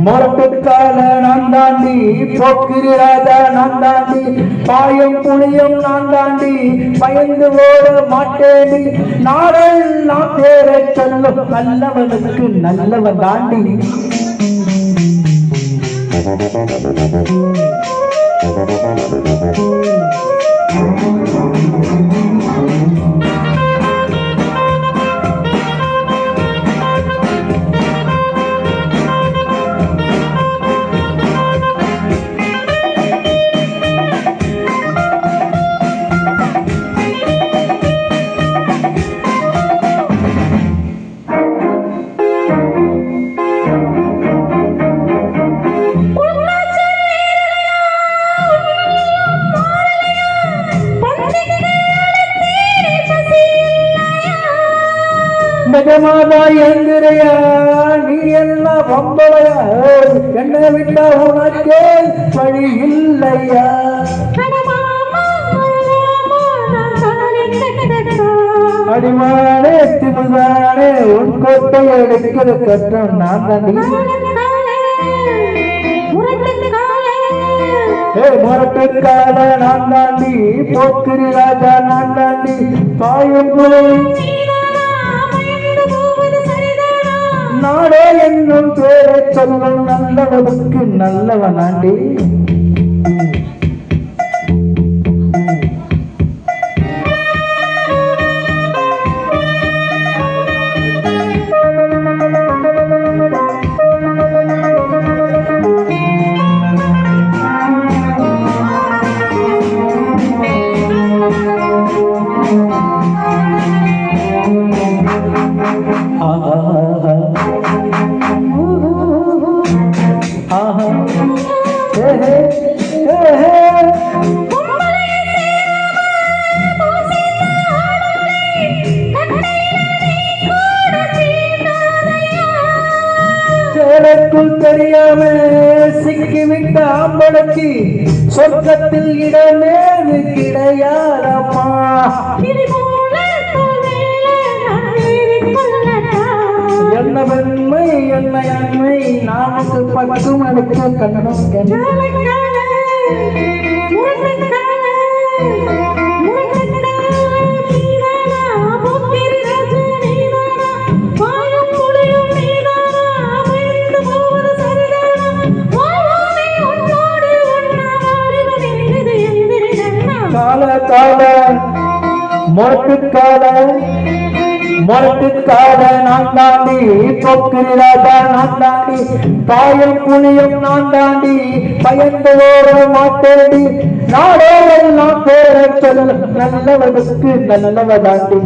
மொரட்டுக்கால நான் தாண்டி போக்கிரி ராஜா நான் தாண்டி பாயம் புளியம் நான் தாண்டி பயந்து ஓட மாட்டேடி நாடெல்லாம் பேர சொல்லும் நல்லவனுக்கு நல்லவன் தாண்டி நிஜமாதா எந்திரையா நீ எல்லாம் வம்பளையா என்ன விட்டா உனக்கே வழி இல்லையா அடிமானே திமுதானே உன் கோட்டை எடுக்கிற கட்டம் நான் தாண்டி முரட்டுக்கால நான் தாண்டி போக்கிரி ராஜா நான் தாண்டி பாயும் நாடே என்னும் பேரை சொல்லும் நல்லவனுக்கு நல்லவனாண்டி தெரியாம சிக்கிவிட்ட ஆம்பளக்கு சொர்க்கத்தில் இடமேது கிடையாதம்மா என்ன வெண்மை என்ன அண்மை நானுக்கு பக்கம் அடிக்க கண்ணம் மொரட்டுக்கால நான் தாண்டி போக்கிரி ராஜா நான் தாண்டி பாயம் புளியும் நான் தாண்டி பயந்து ஓட மாட்டேடி நாடே எல்லாம் பேர சொல்ல நல்லவனுக்கு நல்லவதாண்டி